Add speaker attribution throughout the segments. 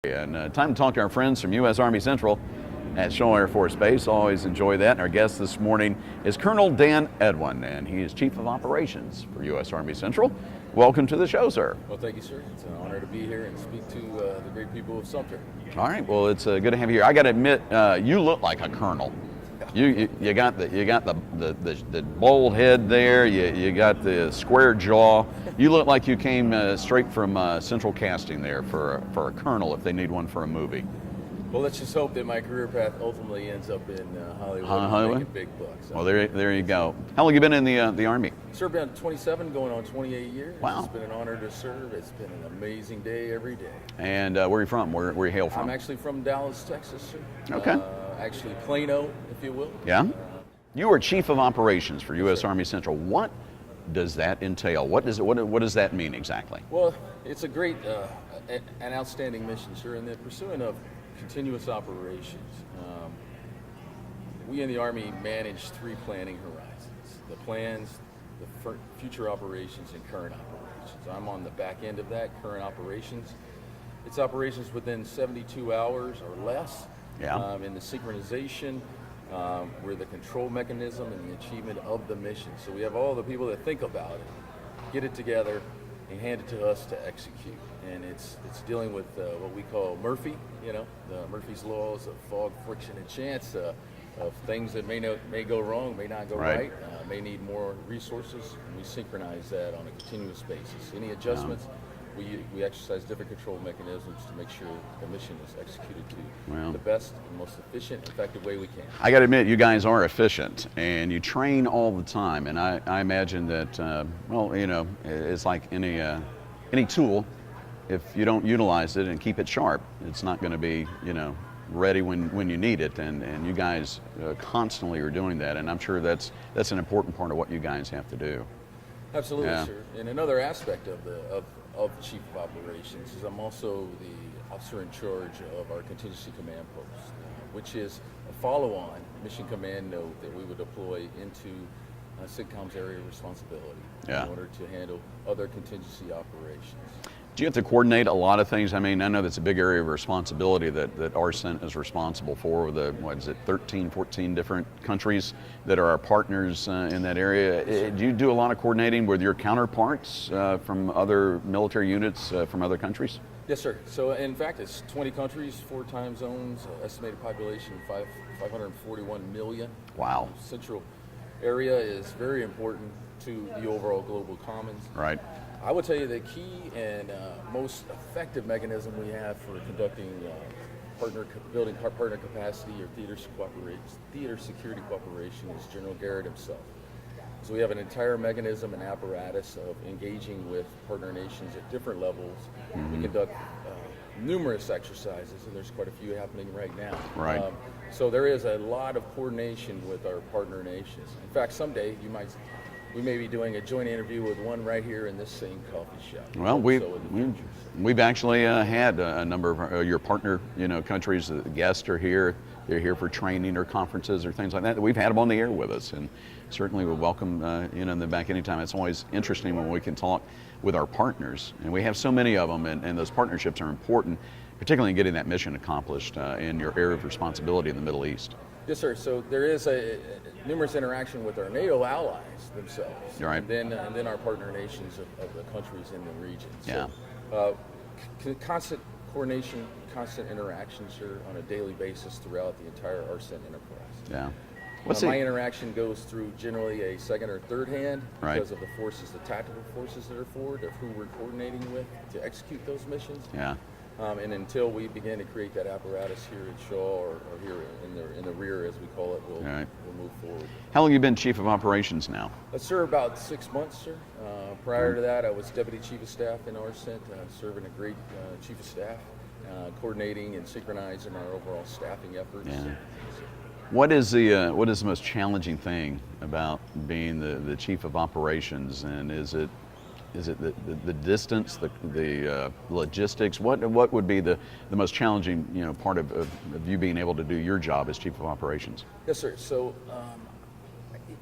Speaker 1: And time to talk to our friends from U.S. Army Central at Shaw Air Force Base. Always enjoy that. And our guest this morning is Colonel Dan Edwan, and he is Chief of Operations for U.S. Army Central. Welcome to the show, sir.
Speaker 2: Well, thank you, sir. It's an honor to be here and speak to the great people of Sumter.
Speaker 1: All right. Well, it's good to have you here. I got to admit, you look like a colonel. You got the bold head there. You got the square jaw. You look like you came straight from Central Casting there for a colonel if they need one for a movie.
Speaker 2: Well, let's just hope that my career path ultimately ends up in Hollywood, making big bucks.
Speaker 1: Well, there you go. How long have you been in the Army?
Speaker 2: Sir, been 27, going on 28 years.
Speaker 1: Wow.
Speaker 2: It's been an honor to serve. It's been an amazing day every day.
Speaker 1: And where are you from? Where you hail from?
Speaker 2: I'm actually from Dallas, Texas, sir.
Speaker 1: Okay.
Speaker 2: Actually, Plano, if you will.
Speaker 1: Yeah. You are Chief of Operations for U.S. Army Central. What does that entail? What does that mean exactly?
Speaker 2: Well, it's a great, an outstanding mission, sir. In the pursuit of continuous operations, we in the Army manage three planning horizons: the plans, the future operations, and current operations. I'm on the back end of that, current operations. It's operations within 72 hours or less.
Speaker 1: Yeah.
Speaker 2: In the synchronization, we're the control mechanism and the achievement of the mission. So we have all the people that think about it, get it together, and hand it to us to execute. And it's dealing with what we call Murphy, the Murphy's laws of fog, friction, and chance, of things that may go wrong, may not go right, may need more resources, and we synchronize that on a continuous basis. Any adjustments, we exercise different control mechanisms to make sure the mission is executed to the best and most efficient, effective way we can.
Speaker 1: I got to admit, you guys are efficient, and you train all the time. And I imagine that, it's like any tool. If you don't utilize it and keep it sharp, it's not going to be, ready when you need it. And you guys constantly are doing that. And I'm sure that's an important part of what you guys have to do.
Speaker 2: Absolutely, sir. And another aspect of the Chief of Operations is I'm also the officer in charge of our Contingency Command Post, which is a follow-on mission command note that we would deploy into SIGCOM's area of responsibility in order to handle other contingency operations.
Speaker 1: Do you have to coordinate a lot of things? I mean, I know that's a big area of responsibility that RCENT is responsible for, with 13, 14 different countries that are our partners in that area. Do you do a lot of coordinating with your counterparts from other military units from other countries?
Speaker 2: Yes, sir. So, in fact, it's 20 countries, 4 time zones, estimated population 541 million.
Speaker 1: Wow.
Speaker 2: Central area is very important to the overall global commons.
Speaker 1: Right.
Speaker 2: I would tell you the key and most effective mechanism we have for conducting building partner capacity or theater security cooperation is General Garrett himself. So we have an entire mechanism and apparatus of engaging with partner nations at different levels. We conduct numerous exercises, and there's quite a few happening right now.
Speaker 1: Right.
Speaker 2: So there is a lot of coordination with our partner nations. In fact, someday we may be doing a joint interview with one right here in this same coffee shop.
Speaker 1: Well, we've actually had a number of your partner, countries. The guests are here. They're here for training or conferences or things like that. We've had them on the air with us, and certainly we welcome them back anytime. It's always interesting when we can talk with our partners, and we have so many of them, and those partnerships are important, particularly in getting that mission accomplished in your area of responsibility in the Middle East.
Speaker 2: Yes, sir. So there is a numerous interaction with our NATO allies themselves,
Speaker 1: right.
Speaker 2: and then our partner nations of the countries in the region.
Speaker 1: Yeah.
Speaker 2: So, constant coordination, constant interaction, sir, on a daily basis throughout the entire RCENT enterprise.
Speaker 1: Yeah.
Speaker 2: My interaction goes through generally a second or third hand because of the forces, the tactical forces that are forward, of who we're coordinating with to execute those missions.
Speaker 1: Yeah.
Speaker 2: And until we begin to create that apparatus here at Shaw or here in the rear, as we call it, we'll move forward.
Speaker 1: How long have you been Chief of Operations now?
Speaker 2: Sir, about 6 months, sir. Prior to that, I was Deputy Chief of Staff in RCENT, serving a great Chief of Staff, coordinating and synchronizing our overall staffing efforts.
Speaker 1: Yeah. What is the most challenging thing about being the Chief of Operations, and is it the distance, the logistics? What would be the most challenging part of you being able to do your job as Chief of Operations?
Speaker 2: Yes, sir. So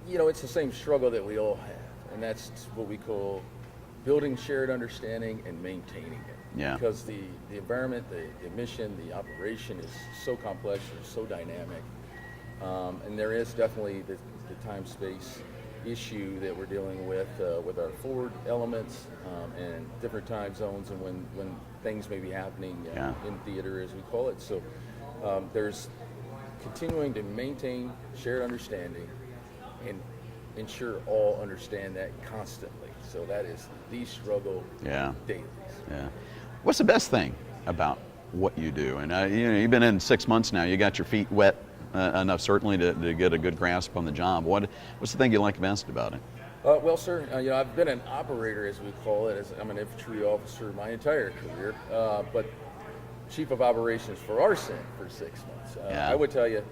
Speaker 2: it's the same struggle that we all have, and that's what we call building shared understanding and maintaining it.
Speaker 1: Yeah.
Speaker 2: Because the environment, the mission, the operation is so complex, it's so dynamic. And there is definitely the time-space issue that we're dealing with our forward elements and different time zones and when things may be happening in theater, as we call it. So there's continuing to maintain shared understanding and ensure all understand that constantly. So that is the struggle daily.
Speaker 1: Yeah. What's the best thing about what you do? And you've been in 6 months now. You got your feet wet enough, certainly, to get a good grasp on the job. What's the thing you like best about it?
Speaker 2: Well, sir, I've been an operator, as we call it. I'm an infantry officer my entire career, but chief of operations for arson for 6 months. I would tell you,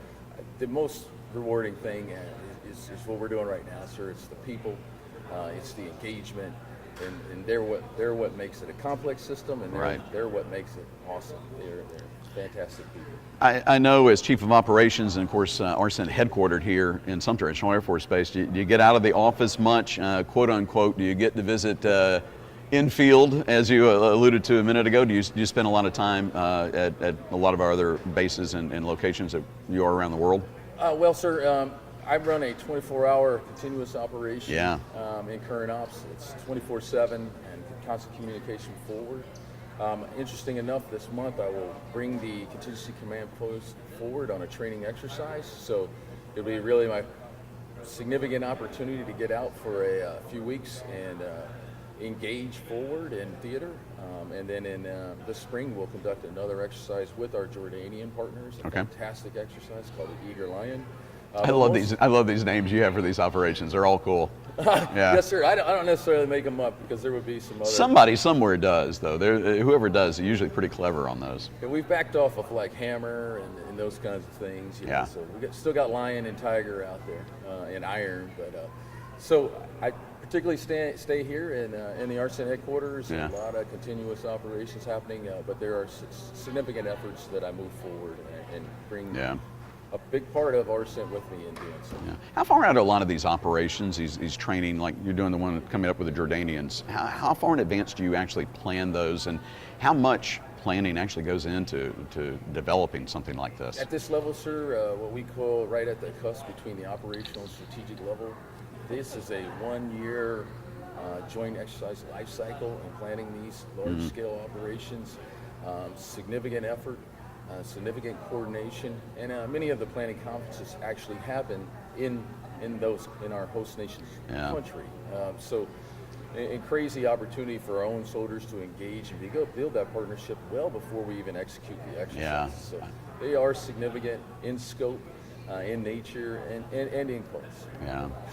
Speaker 2: the most rewarding thing is what we're doing right now, sir. It's the people, it's the engagement, and they're what makes it a complex system, and they're what makes it awesome. They're fantastic people.
Speaker 1: I know as Chief of Operations, and of course arson headquartered here in Sumter at Shaw Air Force Base, do you get out of the office much, quote unquote? Do you get to visit infield, as you alluded to a minute ago? Do you spend a lot of time at a lot of our other bases and locations that you are around the world?
Speaker 2: Well, sir, I run a 24-hour continuous operation in current ops. It's 24/7 and constant communication forward. Interesting enough, this month I will bring the contingency command post forward on a training exercise. So it'll be really my significant opportunity to get out for a few weeks and engage forward in theater. And then in the spring, we'll conduct another exercise with our Jordanian partners. A fantastic exercise called the Eager Lion.
Speaker 1: I love these names you have for these operations. They're all cool.
Speaker 2: Yes, sir. I don't necessarily make them up because there would be some other.
Speaker 1: Somebody somewhere does, though. Whoever does, is usually pretty clever on those.
Speaker 2: Yeah, we've backed off of like Hammer and those kinds of things. So we still got Lion and Tiger out there and Iron, but so I particularly stay here in the arson headquarters. A lot of continuous operations happening, but there are significant efforts that I move forward and bring. A big part of arson with me in doing so.
Speaker 1: How far out are a lot of these operations, these training, like you're doing the one coming up with the Jordanians, how far in advance do you actually plan those, and how much planning actually goes into developing something like this?
Speaker 2: At this level, sir, what we call right at the cusp between the operational and strategic level, this is a 1-year joint exercise life cycle in planning these large-scale operations. Significant effort. Significant coordination, and many of the planning conferences actually happen in our host nation's country. So, a crazy opportunity for our own soldiers to engage and build that partnership well before we even execute the exercise. So they are significant in scope, in nature, and in cost.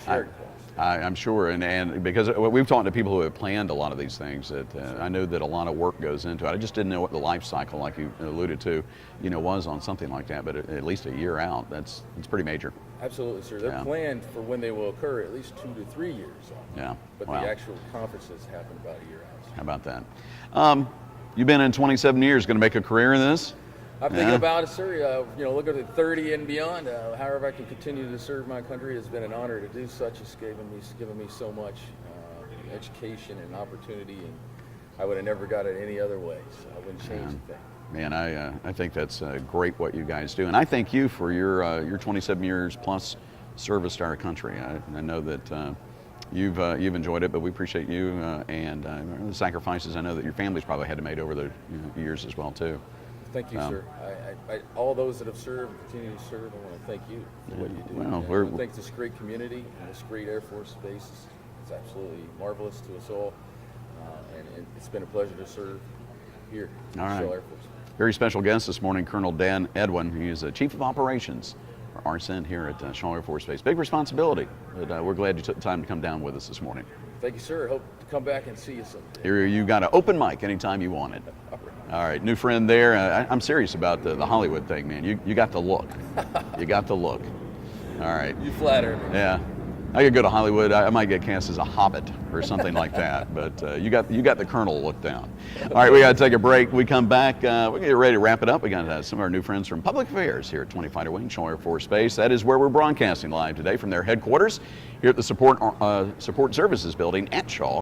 Speaker 2: Shared cost.
Speaker 1: I'm sure, and because we've talked to people who have planned a lot of these things, that I know that a lot of work goes into it. I just didn't know what the life cycle, like you alluded to, was on something like that. But at least a year out, it's pretty major.
Speaker 2: Absolutely, sir. They're planned for when they will occur at least 2 to 3 years out. But the actual conferences happen about a year out.
Speaker 1: How about that? You've been in 27 years. Going to make a career in this?
Speaker 2: I'm thinking about it, sir. Looking at 30 and beyond. However, I can continue to serve my country. It's been an honor to do such. It's given me so much education and opportunity, and I would have never got it any other way. So I wouldn't change a thing. Man,
Speaker 1: I think that's great what you guys do, and I thank you for your 27 years plus service to our country. I know that you've enjoyed it, but we appreciate you and the sacrifices I know that your family's probably had to make over the years as well too.
Speaker 2: Thank you, sir. All those that have served and continue to serve, I want to thank you for what you do.
Speaker 1: Well,
Speaker 2: I think this great community and this great Air Force base is absolutely marvelous to us all, and it's been a pleasure to serve here at Shaw Air Force.
Speaker 1: Very special guest this morning, Colonel Dan Edwan. He is the Chief of Operations for arson here at Shaw Air Force Base. Big responsibility, but we're glad you took the time to come down with us this morning.
Speaker 2: Thank you, sir. Hope to come back and see you someday.
Speaker 1: Here you got an open mic anytime you want it. All right, new friend there. I'm serious about the Hollywood thing, man. You got the look. You got the look. All right.
Speaker 2: You flatter me.
Speaker 1: Yeah. I could go to Hollywood. I might get cast as a hobbit or something like that. But you got the Colonel look down. All right, we got to take a break. We come back. We're get ready to wrap it up. We got some of our new friends from Public Affairs here at 20 Fighter Wing, Shaw Air Force Base. That is where we're broadcasting live today from their headquarters here at the Support Services Building at Shaw.